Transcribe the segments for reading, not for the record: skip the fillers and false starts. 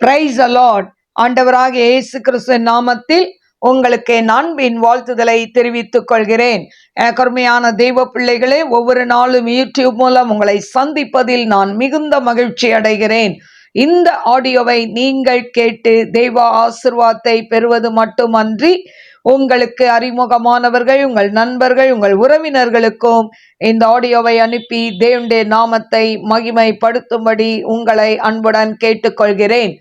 Praise the Lord. ஆண்டவராகிய இயேசு கிறிஸ்துவின் நாமத்தில் உங்களுக்கு என் அன்பின் வாழ்த்துதலை தெரிவித்துக் கொள்கிறேன். கருமையான தெய்வ பிள்ளைகளே, ஒவ்வொரு நாளும் யூடியூப் மூலம் உங்களை சந்திப்பதில் நான் மிகுந்த மகிழ்ச்சி அடைகிறேன். இந்த ஆடியோவை நீங்கள் கேட்டு தெய்வ ஆசீர்வாதத்தை பெறுவது மட்டுமன்றி, உங்களுக்கு அறிமுகமானவர்கள், உங்கள் நண்பர்கள், உங்கள் உறவினர்களுக்கும் இந்த ஆடியோவை அனுப்பி தேவனுடைய நாமத்தை மகிமைப்படுத்தும்படி உங்களை அன்புடன் கேட்டுக்கொள்கிறேன்.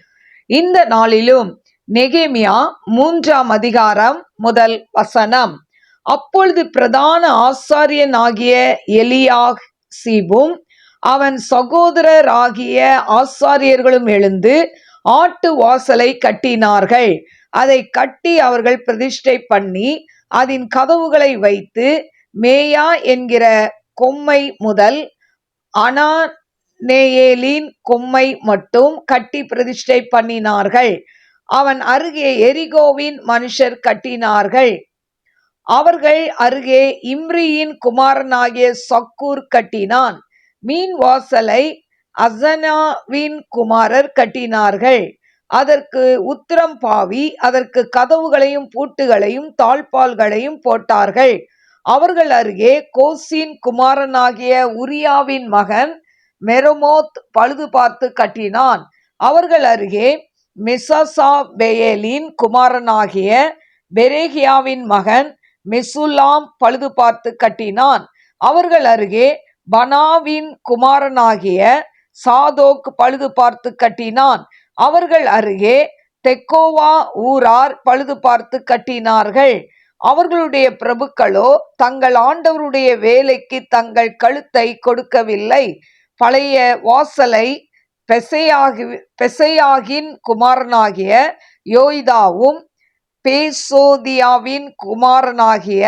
இந்த நாளிலும் நெகேமியா 3ஆம் அதிகாரம் முதல் வசனம். அப்பொழுது பிரதான ஆசாரியன் ஆகிய எலியாசிபும் அவன் சகோதரராகிய ஆசாரியர்களும் எழுந்து ஆட்டு வாசலை கட்டினார்கள். அதை கட்டி அவர்கள் பிரதிஷ்டை பண்ணி அதன் கதவுகளை வைத்து மேயா என்கிற கொம்மை முதல் அனானேயேலின் கொம்மை மட்டும் கட்டி பிரதிஷ்டை பண்ணினார்கள். அவன் அருகே எரிகோவின் மனுஷர் கட்டினார்கள். அவர்கள் அருகே இம்ரியின் குமாரனாகிய சக்கூர் கட்டினான். மீன் வாசலை அசனாவின் குமாரர் கட்டினார்கள். அதற்கு உத்திரம் பாவி அதற்கு கதவுகளையும் பூட்டுகளையும் தாழ்பால்களையும் போட்டார்கள். அவர்கள் அருகே கோசின் குமாரனாகிய உரியாவின் மகன் மெரமோத் பழுது பார்த்து கட்டினான். அவர்கள் அருகே மெசசாபெயேலின் குமாரனாகிய பெரேகியாவின் மகன் மெசுல்லாம் பழுது பார்த்து கட்டினான். அவர்கள் அருகே பனாவின் குமாரனாகிய சாதோக் பழுது பார்த்து கட்டினான். அவர்கள் அருகே தெக்கோவா ஊரார் பழுது பார்த்து கட்டினார்கள். அவர்களுடைய பிரபுக்களோ தங்கள் ஆண்டவருடைய வேலைக்கு தங்கள் கழுத்தை கொடுக்கவில்லை. பழைய வாசலை பெசையாகின் குமாரனாகிய யோய்தாவும் பேசோதியாவின் குமாரனாகிய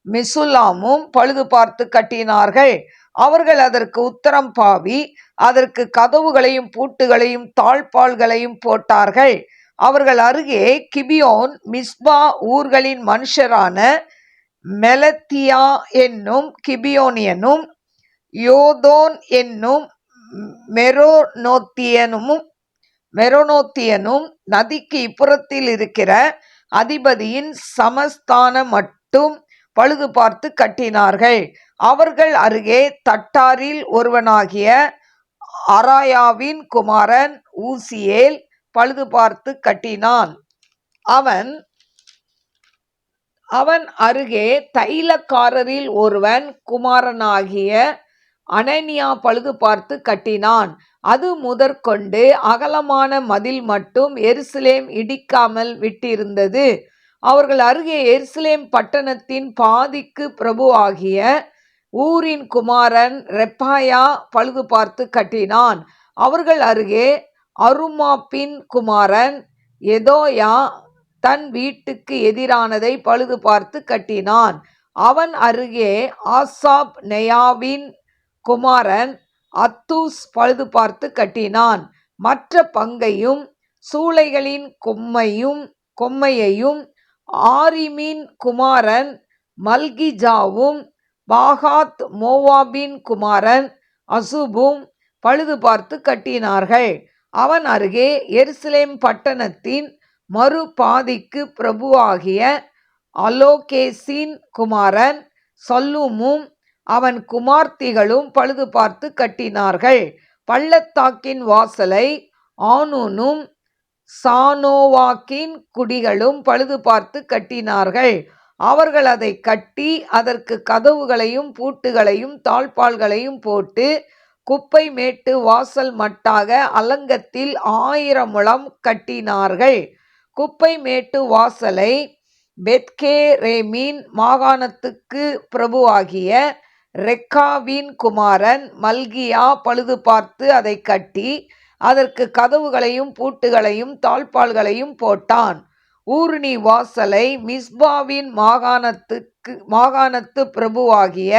மெசுல்லாமும் பழுது பார்த்து கட்டினார்கள். அவர்கள் அதற்கு உத்தரம் பாவி அதற்கு கதவுகளையும் பூட்டுகளையும் தாழ்பால்களையும் போட்டார்கள். அவர்கள் அருகே கிபியோன் மிஸ்பா ஊர்களின் மனுஷரான மெலத்தியா என்னும் கிபியோனியனும் யோதோன் என்னும் மெரோனோத்தியனும் நதிக்கு இப்புறத்தில் இருக்கிற அதிபதியின் சமஸ்தானம் மட்டும் பழுது பார்த்து கட்டினார்கள். அவர்கள் அருகே தட்டாரில் ஒருவனாகிய அராயாவின் குமாரன் ஊசியேல் பழுது பார்த்து கட்டினான். அவன் அருகே தைலக்காரரில் ஒருவன் குமாரனாகிய அனனியா பழுது பார்த்து கட்டினான். அது முதற்கொண்டு அகலமான மதில் மட்டும் எருசலேம் இடிக்காமல் விட்டிருந்தது. அவர்கள் அருகே எருசலேம் பட்டணத்தின் பாதிக்கு பிரபுவாகிய ஊரின் குமாரன் ரெப்பாயா பழுது பார்த்து கட்டினான். அவர்கள் அருகே அருமாப்பின் குமாரன் எதோயா தன் வீட்டுக்கு எதிரானதை பழுது பார்த்து கட்டினான். அவன் அருகே ஆசாப் நெயாவின் குமாரன் அத்தூஸ் பழுது பார்த்து கட்டினான். மற்ற பங்கையும் சூளைகளின் கொம்மையையும் ஆரிமின் குமாரன் மல்கிஜாவும் பாகாத் மோவாபின் குமாரன் அசுபும் பழுது பார்த்து கட்டினார்கள். அவன் அருகே எருசலேம் பட்டணத்தின் மறுபாதிக்கு பிரபுவாகிய அலோகேசின் குமாரன் சல்லூமும் அவன் குமார்த்திகளும் பழுது பார்த்து கட்டினார்கள். பள்ளத்தாக்கின் வாசலை ஆனூனும் சானோவாக்கின் குடிகளும் பழுது பார்த்து கட்டினார்கள். அவர்கள் அதை கட்டி அதற்கு கதவுகளையும் பூட்டுகளையும் தாழ்பால்களையும் போட்டு குப்பை மேட்டு வாசல் மட்டாக அலங்கத்தில் 1000 முழம் கட்டினார்கள். குப்பை மேட்டு வாசலை பெத்கேரேமின் மாகாணத்துக்கு பிரபுவாகிய ரெக்காவின் குமாரன் மல்கியா பழுது பார்த்து அதை கட்டி அதற்கு கதவுகளையும் பூட்டுகளையும் தாழ்பால்களையும் போட்டான். ஊருணி வாசலை மிஸ்பாவின் மாகாணத்து பிரபுவாகிய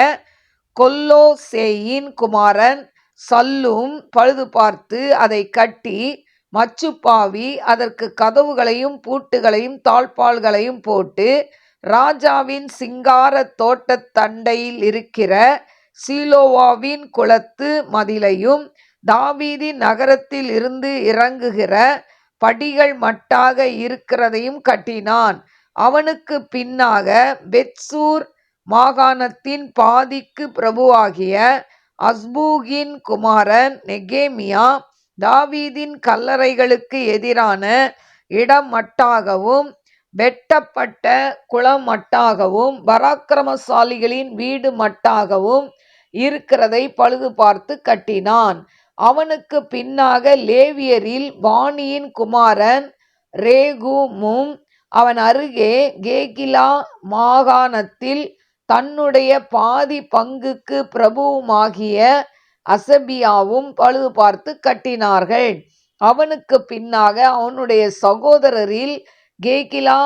கொல்லோசேயின் குமாரன் சல்லூம் பழுது பார்த்து அதை கட்டி மச்சுப்பாவி அதற்கு கதவுகளையும் பூட்டுகளையும் தாழ்பால்களையும் போட்டு ராஜாவின் சிங்கார தோட்டத் தண்டையில் இருக்கிற சீலோவாவின் குளத்து மதிலையும் தாவீதின் நகரத்தில் இருந்து இறங்குகிற படிகள் மட்டாக இருக்கிறதையும் கட்டினான். அவனுக்கு பின்னாக பெத்சூர் மாகாணத்தின் பாதிக்கு பிரபுவாகிய அஸ்பூகின் குமாரன் நெகேமியா தாவீதின் கல்லறைகளுக்கு எதிரான இடம் மட்டாகவும் வெட்டப்பட்ட குளம் மட்டாகவும் பராக்கிரமசாலிகளின் வீடு மட்டாகவும் இருக்கிறதை பழுது பார்த்து கட்டினான். அவனுக்கு பின்னாக லேவியரில் பானியின் குமாரன் ரேகூமும் அவன் அருகே கேகிலா மாகாணத்தில் தன்னுடைய பாதி பங்குக்கு பிரபுவுமாகிய அசபியாவும் பழுது பார்த்து கட்டினார்கள். அவனுக்கு பின்னாக அவனுடைய சகோதரரில் கேகிலா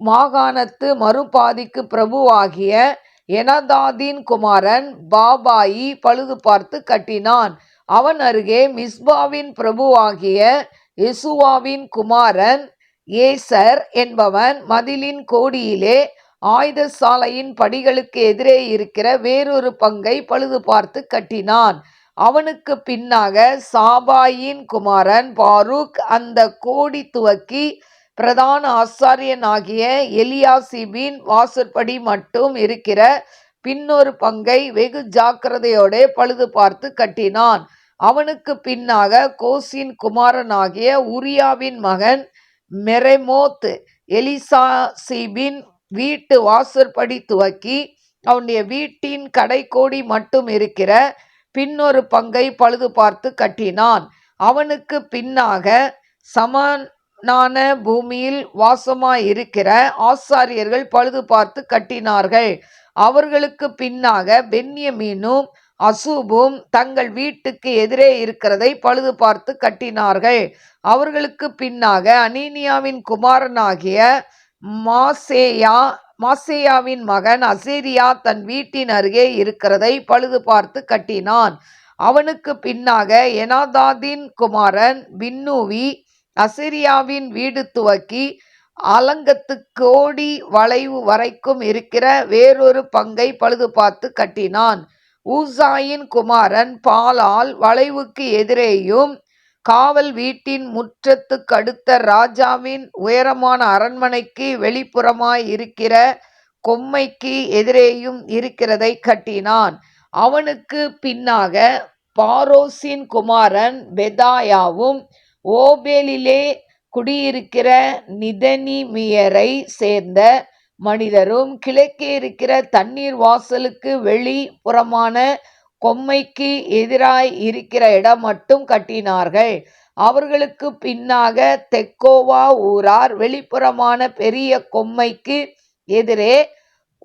மாகாணத்து மறுபாதிக்கு பிரபுவாகிய எனதாதின் குமாரன் பாபாயி பழுது பார்த்து கட்டினான். அவன் அருகே மிஸ்பாவின் பிரபுவாகிய யெசுவாவின் குமாரன் ஏசர் என்பவன் மதிலின் கோடியிலே ஆயுத சாலையின் படிகளுக்கு எதிரே இருக்கிற வேறொரு பங்கை பழுது பார்த்து கட்டினான். அவனுக்கு பின்னாக சாபாயின் குமாரன் பாரூக் அந்த கோடி துவக்கி பிரதான ஆசாரியனாகிய எலியாசிபின் வாசற்படி மட்டும் இருக்கிற பின்னொரு பங்கை வெகு ஜாக்கிரதையோட பழுது பார்த்து கட்டினான். அவனுக்கு பின்னாக கோசின் குமாரனாகிய உரியாவின் மகன் மெரெமோத் எலிசாசிபின் வீட்டு வாசற்படி துவக்கி அவனுடைய வீட்டின் கடைக்கோடி மட்டும் இருக்கிற பின்னொரு பங்கை பழுது பார்த்து கட்டினான். அவனுக்கு பின்னாக சமனான பூமியில் வாசமாயிருக்கிற ஆசாரியர்கள் பழுது பார்த்து கட்டினார்கள். அவர்களுக்கு பின்னாக பென்யமீனும் அசூபும் தங்கள் வீட்டுக்கு எதிரே இருக்கிறதை பழுது பார்த்து கட்டினார்கள். அவர்களுக்கு பின்னாக அனீனியாவின் குமாரனாகிய மாசேயாவின் மகன் அசேரியா தன் வீட்டின் அருகே இருக்கிறதை பழுது பார்த்து கட்டினான். அவனுக்கு பின்னாக எனாதாதின் குமாரன் பின்னூவி அசேரியாவின் வீடு துவக்கி அலங்கத்து கோடி வளைவு வரைக்கும் இருக்கிற வேறொரு பங்கை பழுது பார்த்து கட்டினான். ஊசாயின் குமாரன் பாலால் வளைவுக்கு எதிரேயும் காவல் வீட்டின் முற்றத்துக்கடுத்த ராஜாவின் உயரமான அரண்மனைக்கு வெளிப்புறமாய் இருக்கிற கொம்மைக்கு எதிரேயும் இருக்கிறதை கட்டினான். அவனுக்கு பின்னாக பாரோசின் குமாரன் பெதாயாவும் ஓபேலிலே குடியிருக்கிற நிதனிமியரை சேர்ந்த மனிதரும் கிழக்கே இருக்கிற தண்ணீர் வாசலுக்கு வெளிப்புறமான கொம்மைக்கு எதிராய் இருக்கிற இடம் மட்டும் கட்டினார்கள். அவர்களுக்கு பின்னாக தெக்கோவா ஊரார் வெளிப்புறமான பெரிய கொம்மைக்கு எதிரே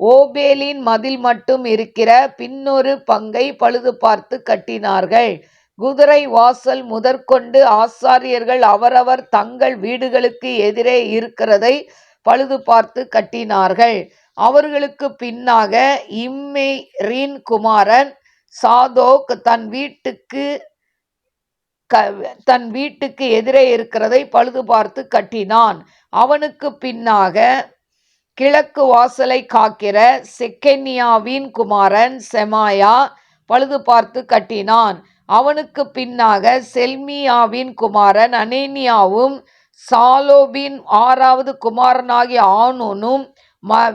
ஓபேலின் மதில் மட்டும் இருக்கிற பின்னொரு பங்கை பழுது பார்த்து கட்டினார்கள். குதிரை வாசல் முதற்கொண்டு ஆசாரியர்கள் அவரவர் தங்கள் வீடுகளுக்கு எதிரே இருக்கிறதை பழுது பார்த்து கட்டினார்கள். அவர்களுக்கு பின்னாக இம்மேரின் குமாரன் சாதோக் தன் வீட்டுக்கு எதிரே இருக்கிறதை பழுது பார்த்து கட்டினான். அவனுக்கு பின்னாக கிழக்கு வாசலை காக்கிற செக்கனியாவின் குமாரன் செமாயா பழுது பார்த்து கட்டினான். அவனுக்கு பின்னாக செல்மியாவின் குமாரன் அனேனியாவும் சாலோபின் 6வது குமாரனாகிய ஆனூனும்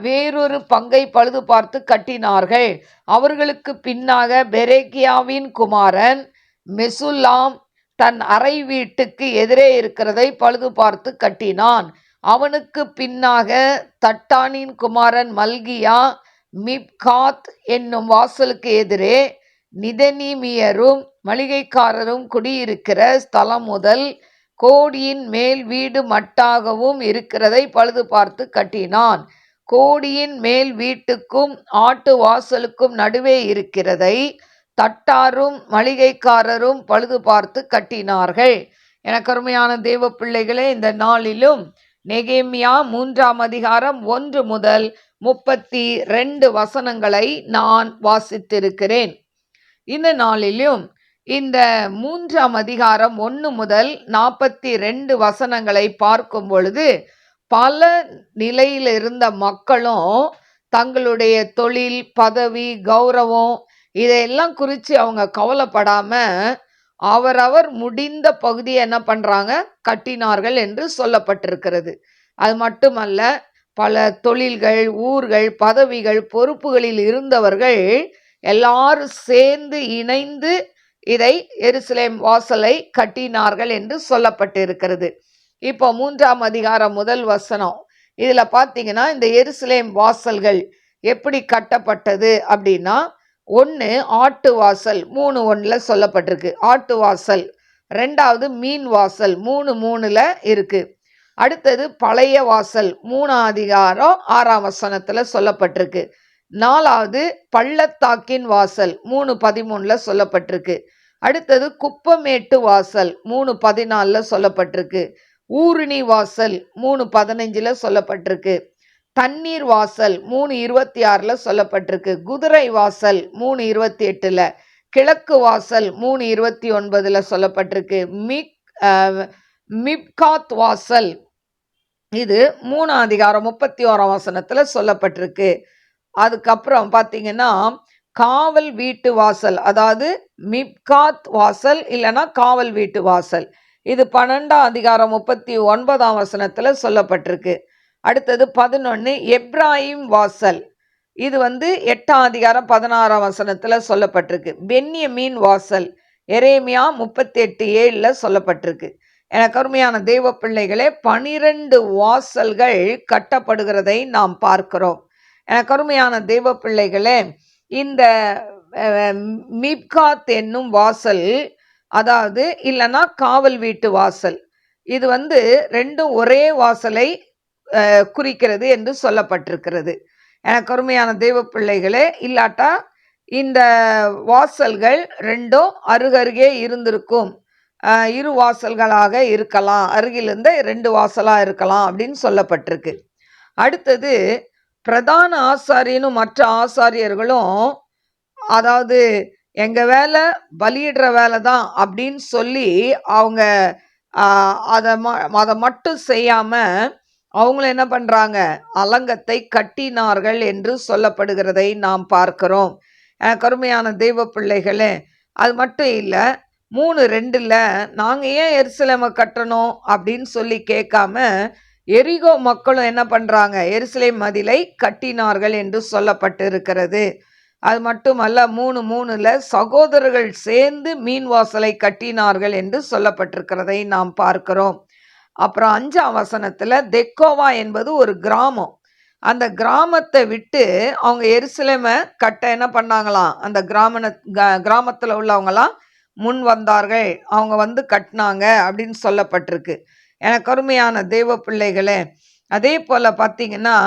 வேறொரு பங்கை பழுது பார்த்து கட்டினார்கள். அவர்களுக்கு பின்னாக பெரேக்கியாவின் குமாரன் மெசுல்லாம் தன் அறை வீட்டுக்கு எதிரே இருக்கிறதை பழுது பார்த்து கட்டினான். அவனுக்கு பின்னாக தட்டானின் குமாரன் மல்கியா மிப்காத் என்னும் வாசலுக்கு எதிரே நிதனிமியரும் மளிகைக்காரரும் குடியிருக்கிற ஸ்தலம் முதல் கோடியின் மேல் வீடு மட்டாகவும் இருக்கிறதை பழுது பார்த்து கட்டினான். கோடியின் மேல் வீட்டுக்கும் ஆட்டு வாசலுக்கும் நடுவே இருக்கிறதை தட்டாரும் மளிகைக்காரரும் பழுது பார்த்து கட்டினார்கள். எனக்கு அருமையான தேவ பிள்ளைகளே, இந்த நாளிலும் நெகேமியா 3ஆம் அதிகாரம் 1 முதல் 32 வசனங்களை நான் வாசித்திருக்கிறேன். இந்த நாளிலும் இந்த 3ஆம் அதிகாரம் 1 முதல் 42 வசனங்களை பார்க்கும் பொழுது பல நிலையில் இருந்த மக்களும் தங்களுடைய தொழில், பதவி, கௌரவம் இதையெல்லாம் குறித்து அவங்க கவலைப்படாம அவரவர் முடிந்த பகுதியை என்ன பண்றாங்க, கட்டினார்கள் என்று சொல்லப்பட்டிருக்கிறது. அது மட்டுமல்ல, பல தொழில்கள், ஊர்கள், பதவிகள், பொறுப்புகளில் இருந்தவர்கள் எல்லாரும் சேர்ந்து இணைந்து இதை எருசலேம் வாசலை கட்டினார்கள் என்று சொல்லப்பட்டிருக்கிறது. இப்போ 3ஆம் அதிகாரம் 1 வசனம். இதுல பார்த்தீங்கன்னா, இந்த எருசலேம் வாசல்கள் எப்படி கட்டப்பட்டது அப்படின்னா, 1 ஆட்டு வாசல் 3:1 சொல்லப்பட்டிருக்கு. ஆட்டு வாசல். 2வது மீன் வாசல் 3:3 இருக்கு. அடுத்தது பழைய வாசல் 3ஆம் அதிகாரம் 6ஆம் வசனத்துல சொல்லப்பட்டிருக்கு. 4வது பள்ளத்தாக்கின் வாசல் 3:13 சொல்லப்பட்டிருக்கு. அடுத்தது குப்பமேட்டு வாசல் 3:14 சொல்லப்பட்டிருக்கு. ஊருணி வாசல் 3:15 சொல்லப்பட்டிருக்கு. தண்ணீர் வாசல் 3:26 சொல்லப்பட்டிருக்கு. குதிரை வாசல் 3:28, கிழக்கு வாசல் 3:29 சொல்லப்பட்டிருக்கு. மிப்காத் வாசல் இது 3ஆம் அதிகாரம் 31ஆம் வசனத்துல சொல்லப்பட்டிருக்கு. அதுக்கப்புறம் பார்த்தீங்கன்னா, காவல் வீட்டு வாசல், அதாவது மிப்காத் வாசல் இல்லைன்னா காவல் வீட்டு வாசல், இது 12ஆம் அதிகாரம் 39ஆம் வசனத்துல சொல்லப்பட்டிருக்கு. அடுத்தது 11 எப்ராயிம் வாசல், இது 8ஆம் அதிகாரம் 16ஆம் வசனத்துல சொல்லப்பட்டிருக்கு. பென்யமீன் வாசல் எரேமியா 38:7 சொல்லப்பட்டிருக்கு. எனக்கு அருமையான தேவ பிள்ளைகளே, 12 வாசல்கள் கட்டப்படுகிறதை நாம் பார்க்கிறோம். எனக்கு அருமையான தேவ பிள்ளைகளே, இந்த மிப்காத் என்னும் வாசல், அதாவது இல்லைன்னா காவல் வீட்டு வாசல், இது ரெண்டும் ஒரே வாசலை குறிக்கிறது என்று சொல்லப்பட்டிருக்கிறது. எனக்கு அருமையான தேவ பிள்ளைகளே, இல்லாட்டா இந்த வாசல்கள் ரெண்டும் அருகருகே இருந்திருக்கும், இரு வாசல்களாக இருக்கலாம், அருகில் இருந்த 2 வாசலா இருக்கலாம் அப்படின்னு சொல்லப்பட்டிருக்கு. அடுத்தது பிரதான ஆசாரியனும் மற்ற ஆசாரியர்களும், அதாவது எங்க வேலை பலியிடுற வேலை தான் அப்படின்னு சொல்லி அவங்க அதை மட்டும் செய்யாம அவங்கள என்ன பண்றாங்க, அலங்கத்தை கட்டினார்கள் என்று சொல்லப்படுகிறதை நாம் பார்க்கிறோம். கருமையான தெய்வ பிள்ளைகளே, அது மட்டும் இல்லை, 3:2 நாங்க ஏன் எருசலேமை கட்டணும் அப்படின்னு சொல்லி கேட்காம எரிகோ மக்களும் என்ன பண்றாங்க, எருசலேம் மதிலை கட்டினார்கள் என்று சொல்லப்பட்டு இருக்கிறது. அது மட்டுமல்ல, 3:3 சகோதரர்கள் சேர்ந்து மீன் வாசலை கட்டினார்கள் என்று சொல்லப்பட்டிருக்கிறதை நாம் பார்க்கிறோம். அப்புறம் 5ஆம் வசனத்துல தெக்கோவா என்பது ஒரு கிராமம். அந்த கிராமத்தை விட்டு அவங்க எருசலேமை கட்ட என்ன பண்ணாங்களாம், அந்த கிராமத்துல உள்ளவங்களாம் முன் வந்தார்கள், அவங்க கட்டினாங்க அப்படின்னு சொல்லப்பட்டிருக்கு. எனக்கு அருமையான தேவ பிள்ளைகளே, அதே போல பார்த்தீங்கன்னா,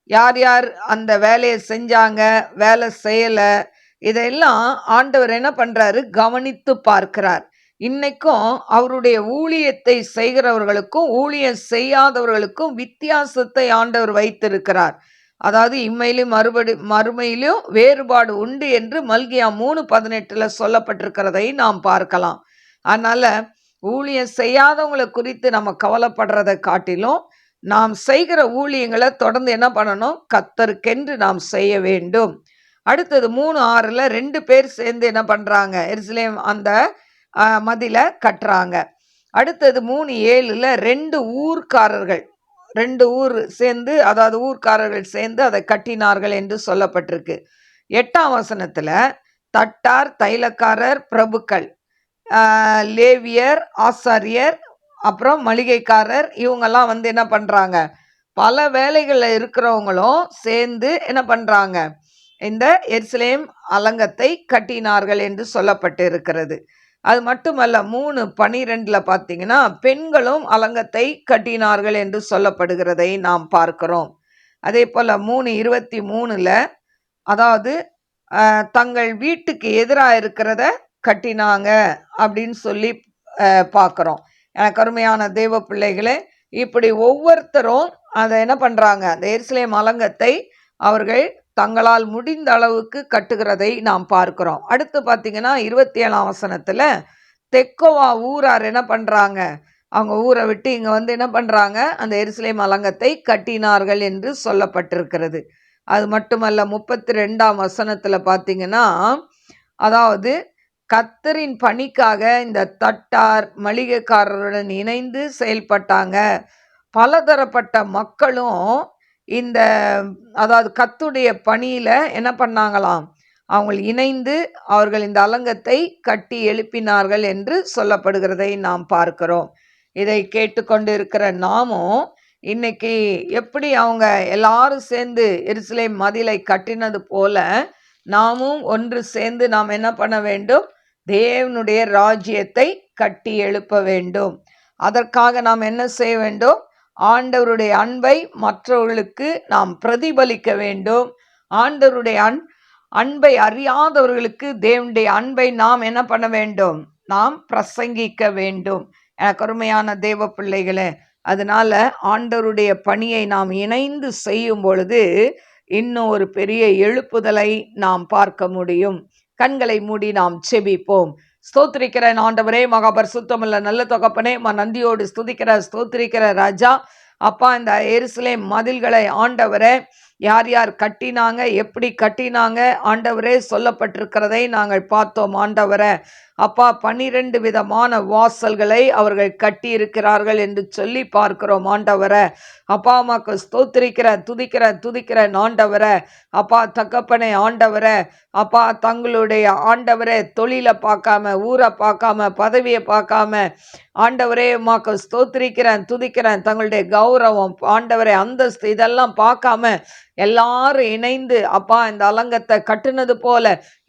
யார் யார் அந்த வேலையை செஞ்சாங்க, வேலை செய்யலை, இதெல்லாம் ஆண்டவர் என்ன பண்றாரு, கவனித்து பார்க்கிறார். இன்னைக்கும் அவருடைய ஊழியத்தை செய்கிறவர்களுக்கும் ஊழியம் செய்யாதவர்களுக்கும் வித்தியாசத்தை ஆண்டவர் வைத்திருக்கிறார். அதாவது இம்மையிலும் மறுமையிலும் வேறுபாடு உண்டு என்று மல்கியா 3:18 சொல்லப்பட்டிருக்கிறதை நாம் பார்க்கலாம். அதனால ஊழியம் செய்யாதவங்களை குறித்து நம்ம கவலைப்படுறதை காட்டிலும் நாம் செய்கிற ஊழியங்களை தொடர்ந்து என்ன பண்ணணும், கர்த்தருக்கென்று நாம் செய்ய வேண்டும். அடுத்தது 3:6 2 பேர் சேர்ந்து என்ன பண்றாங்க, எருசலேம் அந்த மதிலை கட்டுறாங்க. அடுத்தது 3:7 2 ஊர்க்காரர்கள், 2 ஊர் சேர்ந்து, அதாவது ஊர்க்காரர்கள் சேர்ந்து அதை கட்டினார்கள் என்று சொல்லப்பட்டிருக்கு. 8ஆம் வசனத்துல தட்டார், தைலக்காரர், பிரபுக்கள், லேவியர், ஆசாரியர், அப்புறம் மளிகைக்காரர், இவங்கெல்லாம் என்ன பண்றாங்க, பல வேலைகளில் இருக்கிறவங்களும் சேர்ந்து என்ன பண்றாங்க, இந்த எருசலேம் அலங்கத்தை கட்டினார்கள் என்று சொல்லப்பட்டு இருக்கிறது. அது மட்டுமல்ல, 3:12 பார்த்தீங்கன்னா பெண்களும் அலங்கத்தை கட்டினார்கள் என்று சொல்லப்படுகிறதை நாம் பார்க்கிறோம். அதே போல 3:23 அதாவது தங்கள் வீட்டுக்கு எதிராக இருக்கிறத கட்டினாங்க அப்படின்னு சொல்லி பார்க்குறோம். எனக்கு அருமையான தேவ பிள்ளைகளே, இப்படி ஒவ்வொருத்தரும் அதை என்ன பண்றாங்க, அந்த எருசலேம் அலங்கத்தை அவர்கள் தங்களால் முடிந்த அளவுக்கு கட்டுகிறதை நாம் பார்க்கிறோம். அடுத்து பார்த்தீங்கன்னா 27ஆம் வசனத்துல தெக்கோவா ஊரார் என்ன பண்றாங்க, அவங்க ஊரை விட்டு இங்க என்ன பண்றாங்க, அந்த எருசலேம் அலங்கத்தை கட்டினார்கள் என்று சொல்லப்பட்டிருக்கிறது. அது மட்டுமல்ல, 32ஆம் வசனத்துல பார்த்தீங்கன்னா, அதாவது கர்த்தரின் பணிக்காக இந்த தட்டார் மளிகைக்காரருடன் இணைந்து செயல்பட்டாங்க. பலதரப்பட்ட மக்களும் இந்த அதாவது கர்த்தருடைய பணியில என்ன பண்ணாங்களாம், அவங்க இணைந்து அவர்கள் இந்த அலங்கத்தை கட்டி எழுப்பினார்கள் என்று சொல்லப்படுகிறதை நாம் பார்க்கிறோம். இதை கேட்டுக்கொண்டு இருக்கிற நாமும் இன்னைக்கு எப்படி அவங்க எல்லாரும் சேர்ந்து எருசலேம் மதிலை கட்டினது போல நாமும் ஒன்று சேர்ந்து நாம் என்ன பண்ண வேண்டும், தேவனுடைய ராஜ்யத்தை கட்டி எழுப்ப வேண்டும். அதற்காக நாம் என்ன செய்ய வேண்டும், ஆண்டவருடைய அன்பை மற்றவர்களுக்கு நாம் பிரதிபலிக்க வேண்டும். ஆண்டவருடைய அன்பை அறியாதவர்களுக்கு தேவனுடைய அன்பை நாம் என்ன பண்ண வேண்டும், நாம் பிரசங்கிக்க வேண்டும். எனக்கு அருமையான தேவ பிள்ளைகளே, அதனால ஆண்டவருடைய பணியை நாம் இணைந்து செய்யும் பொழுது இன்னும் ஒரு பெரிய எழுப்புதலை நாம் பார்க்க முடியும். கண்களை மூடி நாம் செபிப்போம். ஸ்தோத்திரிக்கிறேன் ஆண்டவரே, மகாபரிசுத்தமுள்ள நல்ல தகப்பனே, நந்தியோடு ஸ்தோத்திரிக்கிற ராஜா. அப்பா, இந்த எருசலேம் மதில்களை ஆண்டவரே யார் யார் கட்டினாங்க, எப்படி கட்டினாங்க ஆண்டவரே சொல்லப்பட்டிருக்கிறதை நாங்கள் பார்த்தோம் ஆண்டவரே. அப்பா, 12 விதமான வாசல்களை அவர்கள் கட்டி இருக்கிறார்கள் என்று சொல்லி பார்க்கிறோம் ஆண்டவரே. அப்பா, அம்மாக்கு துதிக்கிற ஆண்டவரே. அப்பா தகப்பனே ஆண்டவரே, அப்பா தங்களுடைய ஆண்டவரே தொழிலை பார்க்காம, ஊரை பார்க்காம, பதவியை பார்க்காம ஆண்டவரே உமாக்கு துதிக்கிறேன் தங்களுடைய கௌரவம் ஆண்டவரே அந்தஸ்து இதெல்லாம் பார்க்காம எல்லாரும் இணைந்து அப்பா இந்த அலங்கத்தை கட்டுனது போல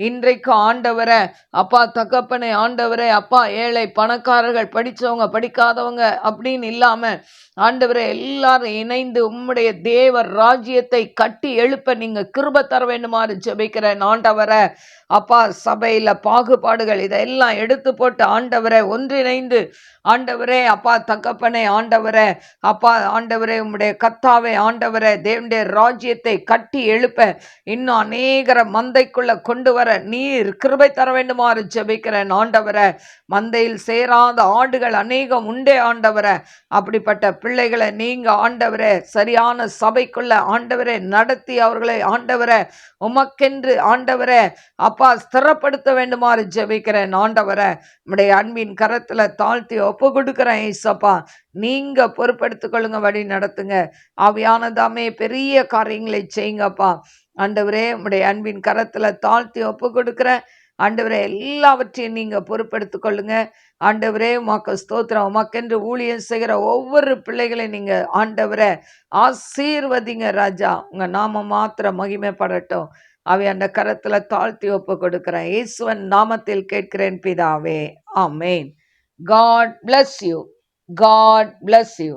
இன்றைக்கு ஆண்டவரே அப்பா தகப்பனே ஆண்டவரே, அப்பா ஏழை பணக்காரர்கள், படித்தவங்க படிக்காதவங்க அப்படின்னு இல்லாம ஆண்டவரே எல்லாரும் இணைந்து உம்முடைய தேவ ராஜ்யத்தை கட்டி எழுப்ப நீங்க கிருபை தர வேண்டுமாறு ஜெபிக்கிறேன் ஆண்டவரே. அப்பா, சபையில பாகுபாடுகள் இதெல்லாம் எடுத்து போட்டு ஆண்டவரே ஒன்றிணைந்து ஆண்டவரே அப்பா தகப்பனே ஆண்டவரே, அப்பா ஆண்டவரே உம்முடைய கர்த்தாவே ஆண்டவரே தேவனுடைய ராஜ்யத்தை கட்டி எழுப்ப இன்னும் அநேகர மந்தைக்குள்ள கொண்டு வர நீர் கிருபை தர வேண்டுமாறு ஜெபிக்கிறேன் ஆண்டவரே. மந்தையில் சேராத ஆடுகள் அநேகம் உண்டே ஆண்டவரே. அப்படிப்பட்ட பிள்ளைகளை நீங்க ஆண்டவரே சரியான சபைக்குள்ள ஆண்டவரே நடத்தி அவர்களை ஆண்டவரே உமக்கென்று ஆண்டவரே அப்பா ஸ்திரப்படுத்த வேண்டுமாறு ஜெபிக்கிறேன் ஆண்டவரே. நம்முடைய அன்பின் கரத்துல தாழ்த்தி ஒப்பு கொடுக்கிறேன் ஏசப்பா. நீங்க பொறுப்படுத்திக் கொள்ளுங்க, வழி நடத்துங்க. ஆவியானதாமே பெரிய காரியங்களை செய்யுங்கப்பா ஆண்டவரே. நம்முடைய அன்பின் கரத்துல தாழ்த்தி ஒப்பு கொடுக்கிறேன் ஆண்டவரே. எல்லாவற்றையும் நீங்க பொறுப்படுத்திக் கொள்ளுங்க ஆண்டவரே. உமக்கு ஸ்தோத்திரம். உமக்கென்று ஊழியம் செய்கிற ஒவ்வொரு பிள்ளைகளையும் நீங்க ஆண்டவரே ஆசீர்வதிங்க ராஜா. உங்க நாம மாத்திரம் மகிமைப்படட்டும். அவை அந்த கரத்துல தாழ்த்தி ஒப்பு கொடுக்கிறேன். இயேசுவின் நாமத்தில் கேட்கிறேன் பிதாவே, ஆமென். God bless you. God bless you.